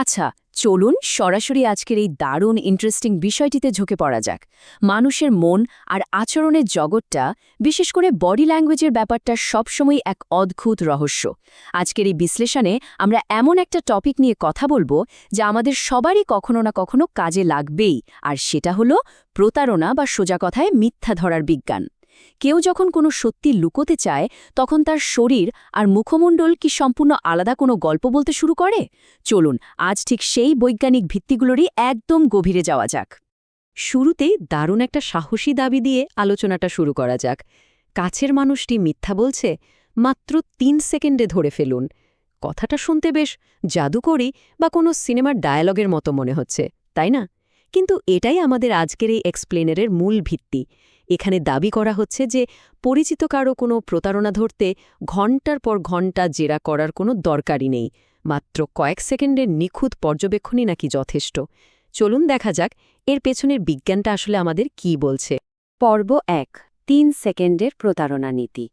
আচ্ছা, চলুন সরাসরি আজকের এই দারুণ ইন্টারেস্টিং বিষয়টিতে ঝুঁকে পড়া যাক। মানুষের মন আর আচরণের জগৎটা, বিশেষ করে বডি ল্যাঙ্গুয়েজের ব্যাপারটা সবসময় এক অদ্ভুত রহস্য। আজকের এই বিশ্লেষণে আমরা এমন একটা টপিক নিয়ে কথা বলবো যা আমাদের সবারই কখনো না কখনো কাজে লাগবেই, আর সেটা হলো প্রতারণা বা সোজা কথায় মিথ্যা ধরার বিজ্ঞান। কেউ যখন কোনো সত্যি লুকোতে চায়, তখন তার শরীর আর মুখমণ্ডল কি সম্পূর্ণ আলাদা কোনো গল্প বলতে শুরু করে? চলুন আজ ঠিক সেই বৈজ্ঞানিক ভিত্তিগুলোরই একদম গভীরে যাওয়া যাক। শুরুতেই দারুণ একটা সাহসী দাবি দিয়ে আলোচনাটা শুরু করা যাক। কাছের মানুষটি মিথ্যা বলছে, মাত্র ৩ সেকেন্ডে ধরে ফেলুন। কথাটা শুনতে বেশ জাদুকরী বা কোনো সিনেমার ডায়ালগের মতো মনে হচ্ছে, তাই না? কিন্তু এটাই আমাদের আজকের এই এক্সপ্লেনারের মূল ভিত্তি। এখানে দাবি করা হচ্ছে যে পরিচিত কারো কোনো প্রতারণা ধরতে ঘণ্টার পর ঘণ্টা জেরা করার কোনো দরকারই নেই, মাত্র কয়েক সেকেন্ডের নিখুঁত পর্যবেক্ষণই নাকি যথেষ্ট। চলুন দেখা যাক এর পেছনের বিজ্ঞানটা আসলে আমাদের কি বলছে। পর্ব ১, ৩ সেকেন্ডের প্রতারণা নীতি।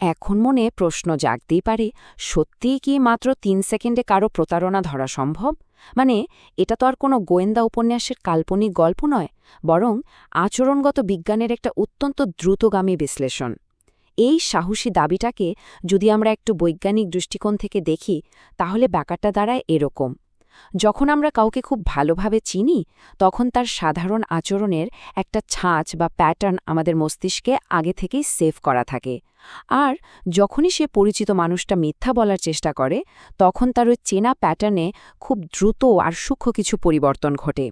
এখন মনে প্রশ্ন জাগতেই পারে, সত্যিই কি মাত্র ৩ সেকেন্ডে কারো প্রতারণা ধরা সম্ভব? মানে এটা তো আর কোনো গোয়েন্দা উপন্যাসের কাল্পনিক গল্প নয়, বরং আচরণগত বিজ্ঞানের একটা অত্যন্ত দ্রুতগামী বিশ্লেষণ। এই সাহসী দাবিটাকে যদি আমরা একটু বৈজ্ঞানিক দৃষ্টিকোণ থেকে দেখি, তাহলে ব্যাপারটা দাঁড়ায় এরকম। যখন আমরা কাউকে খুব ভালোভাবে চিনি, তখন তার সাধারণ আচরণের একটা ছাঁচ বা প্যাটার্ন আমাদের মস্তিষ্কে আগে থেকেই সেভ করা থাকে। আর যখনই সে পরিচিত মানুষটা মিথ্যা বলার চেষ্টা করে, তখন তার ওই চেনা প্যাটার্নে খুব দ্রুত আর সূক্ষ্ম কিছু পরিবর্তন ঘটে।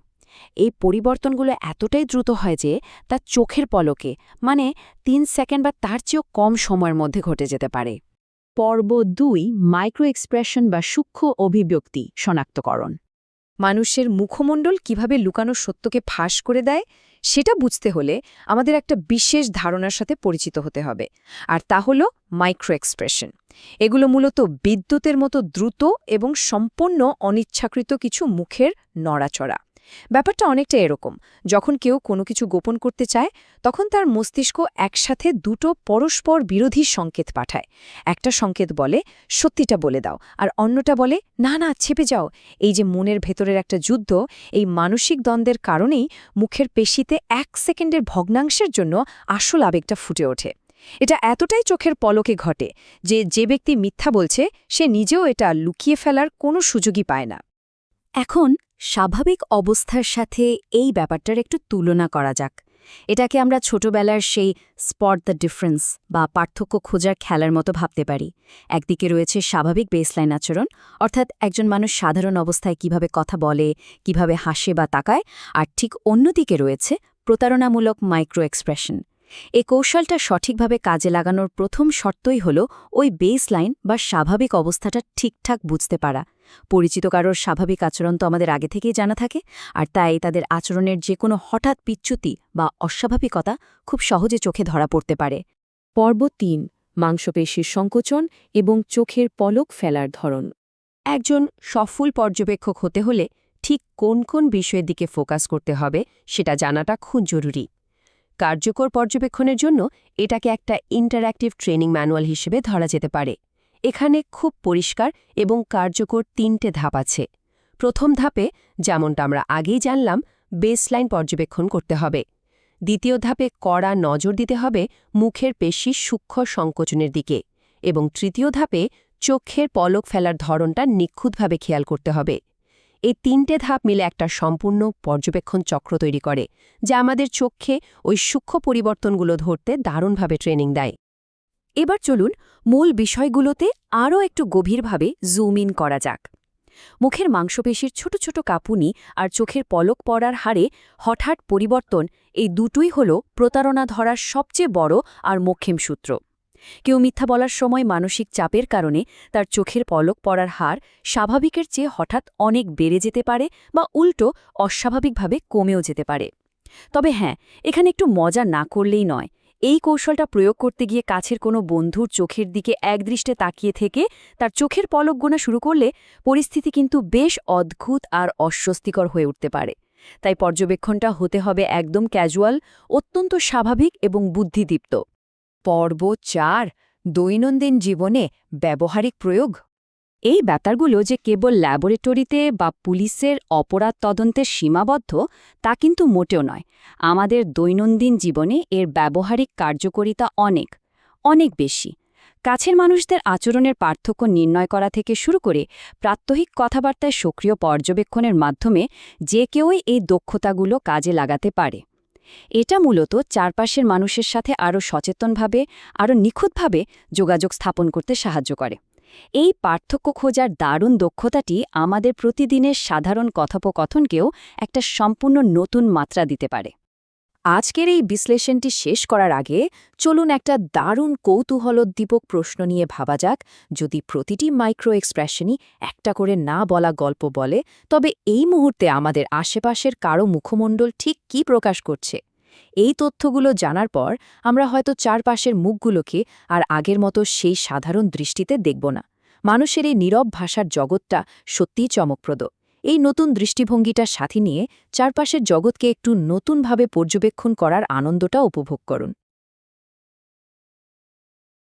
এই পরিবর্তনগুলো এতটাই দ্রুত হয় যে তার চোখের পলকে, মানে ৩ সেকেন্ড বা তার চেয়েও কম সময়ের মধ্যে ঘটে যেতে পারে। পর্ব ২, মাইক্রো এক্সপ্রেশন বা সূক্ষ্ম অভিব্যক্তি শনাক্তকরণ। মানুষের মুখমণ্ডল কিভাবে লুকানো সত্যকে ফাঁস করে দেয়, সেটা বুঝতে হলে আমাদের একটা বিশেষ ধারণার সাথে পরিচিত হতে হবে, আর তা হল মাইক্রো এক্সপ্রেশন। এগুলো মূলত বিদ্যুতের মতো দ্রুত এবং সম্পূর্ণ অনিচ্ছাকৃত কিছু মুখের নড়াচড়া। ব্যাপারটা অনেকটা এরকম, যখন কেউ কোনো কিছু গোপন করতে চায়, তখন তার মস্তিষ্ক একসাথে দুটো পরস্পর বিরোধী সংকেত পাঠায়। একটা সংকেত বলে সত্যিটা বলে দাও, আর অন্যটা বলে না না ছেপে যাও। এই যে মনের ভেতরের একটা যুদ্ধ, এই মানসিক দ্বন্দ্বের কারণেই মুখের পেশিতে ১ সেকেন্ডের ভগ্নাংশের জন্য আসল আবেগটা ফুটে ওঠে। এটা এতটাই চোখের পলকে ঘটে যে যে ব্যক্তি মিথ্যা বলছে সে নিজেও এটা লুকিয়ে ফেলার কোনো সুযোগই পায় না। এখন স্বাভাবিক অবস্থার সাথে এই ব্যাপারটার একটু তুলনা করা যাক। এটাকে আমরা ছোটবেলার সেই স্পট দ্য ডিফারেন্স বা পার্থক্য খোঁজার খেলার মতো ভাবতে পারি। একদিকে রয়েছে স্বাভাবিক বেসলাইন আচরণ, অর্থাৎ একজন মানুষ সাধারণ অবস্থায় কিভাবে কথা বলে, কিভাবে হাসে বা তাকায়, আর ঠিক অন্যদিকে রয়েছে প্রতারণামূলক মাইক্রো এক্সপ্রেশন। এই কৌশলটা সঠিকভাবে কাজে লাগানোর প্রথম শর্তই হল ওই বেসলাইন বা স্বাভাবিক অবস্থাটা ঠিকঠাক বুঝতে পারা। পরিচিত কারোর স্বাভাবিক আচরণ তো আমাদের আগে থেকেই জানা থাকে, আর তাই তাদের আচরণের যে কোনো হঠাৎ বিচ্যুতি বা অস্বাভাবিকতা খুব সহজে চোখে ধরা পড়তে পারে। পর্ব ৩, মাংসপেশির সংকোচন এবং চোখের পলক ফেলার ধরন। একজন সফল পর্যবেক্ষক হতে হলে ঠিক কোন কোন বিষয়ের দিকে ফোকাস করতে হবে সেটা জানাটা খুব জরুরি। কার্যকর পর্যবেক্ষণের জন্য এটাকে একটা ইন্টারঅ্যাক্টিভ ট্রেনিং ম্যানুয়াল হিসেবে ধরা যেতে পারে। এখানে খুব পরিষ্কার এবং কার্যকর ৩টে ধাপ আছে। প্রথম ধাপে, যেমনটা আমরা আগেই জানলাম, বেসলাইন পর্যবেক্ষণ করতে হবে। দ্বিতীয় ধাপে কড়া নজর দিতে হবে মুখের পেশির সূক্ষ্ম সংকোচনের দিকে, এবং তৃতীয় ধাপে চোখের পলক ফেলার ধরনটা নিখুঁতভাবে খেয়াল করতে হবে। এই ৩টে ধাপ মিলে একটা সম্পূর্ণ পর্যবেক্ষণ চক্র তৈরি করে, যা আমাদের চোখে ওই সূক্ষ্ম পরিবর্তনগুলো ধরতে দারুণভাবে ট্রেনিং দেয়। এবার চলুন মূল বিষয়গুলোতে আরও একটু গভীরভাবে জুম ইন করা যাক। মুখের মাংসপেশির ছোট ছোট কাঁপুনি আর চোখের পলক পড়ার হারে হঠাৎ পরিবর্তন, এই দুটোই হল প্রতারণা ধরার সবচেয়ে বড় আর মোক্ষম সূত্র। কেউ মিথ্যা বলার সময় মানসিক চাপের কারণে তার চোখের পলক পড়ার হার স্বাভাবিকের চেয়ে হঠাৎ অনেক বেড়ে যেতে পারে, বা উল্টো অস্বাভাবিকভাবে কমেও যেতে পারে। তবে হ্যাঁ, এখানে একটু মজা না করলেই নয়। এই কৌশলটা প্রয়োগ করতে গিয়ে কাছের কোনো বন্ধুর চোখের দিকে একদৃষ্টে তাকিয়ে থেকে তার চোখের পলক গোনা শুরু করলে পরিস্থিতি কিন্তু বেশ অদ্ভুত আর অস্বস্তিকর হয়ে উঠতে পারে। তাই পর্যবেক্ষণটা হতে হবে একদম ক্যাজুয়াল, অত্যন্ত স্বাভাবিক এবং বুদ্ধিদীপ্ত। পর্ব ৪, দৈনন্দিন জীবনে ব্যবহারিক প্রয়োগ। এই ব্যাপারগুলো যে কেবল ল্যাবরেটরিতে বা পুলিশের অপরাধ তদন্তে সীমাবদ্ধ তা কিন্তু মোটেও নয়। আমাদের দৈনন্দিন জীবনে এর ব্যবহারিক কার্যকারিতা অনেক অনেক বেশি। কাছের মানুষদের আচরণের পার্থক্য নির্ণয় করা থেকে শুরু করে প্রাত্যহিক কথাবার্তায় সক্রিয় পর্যবেক্ষণের মাধ্যমে যে কেউই এই দক্ষতাগুলো কাজে লাগাতে পারে। এটা মূলত চারপাশের মানুষের সাথে আরও সচেতনভাবে, আরও নিখুঁতভাবে যোগাযোগ স্থাপন করতে সাহায্য করে। এই পার্থক্য খোঁজার দারুণ দক্ষতাটি আমাদের প্রতিদিনের সাধারণ কথোপকথনকেও একটা সম্পূর্ণ নতুন মাত্রা দিতে পারে। আজকের এই বিশ্লেষণটি শেষ করার আগে চলুন একটা দারুণ কৌতূহলোদ্দীপক প্রশ্ন নিয়ে ভাবা যাক। যদি প্রতিটি মাইক্রো এক্সপ্রেশনই একটা করে না বলা গল্প বলে, তবে এই মুহূর্তে আমাদের আশেপাশের কারো মুখমণ্ডল ঠিক কী প্রকাশ করছে? এই তথ্যগুলো জানার পর আমরা হয়তো চারপাশের মুখগুলোকে আর আগের মতো সেই সাধারণ দৃষ্টিতে দেখব না। মানুষের এই নীরব ভাষার জগৎটা সত্যিই চমকপ্রদ। এই নতুন দৃষ্টিভঙ্গিটা সাথে নিয়ে চারপাশের জগৎকে একটু নতুনভাবে পর্যবেক্ষণ করার আনন্দটা উপভোগ করুন।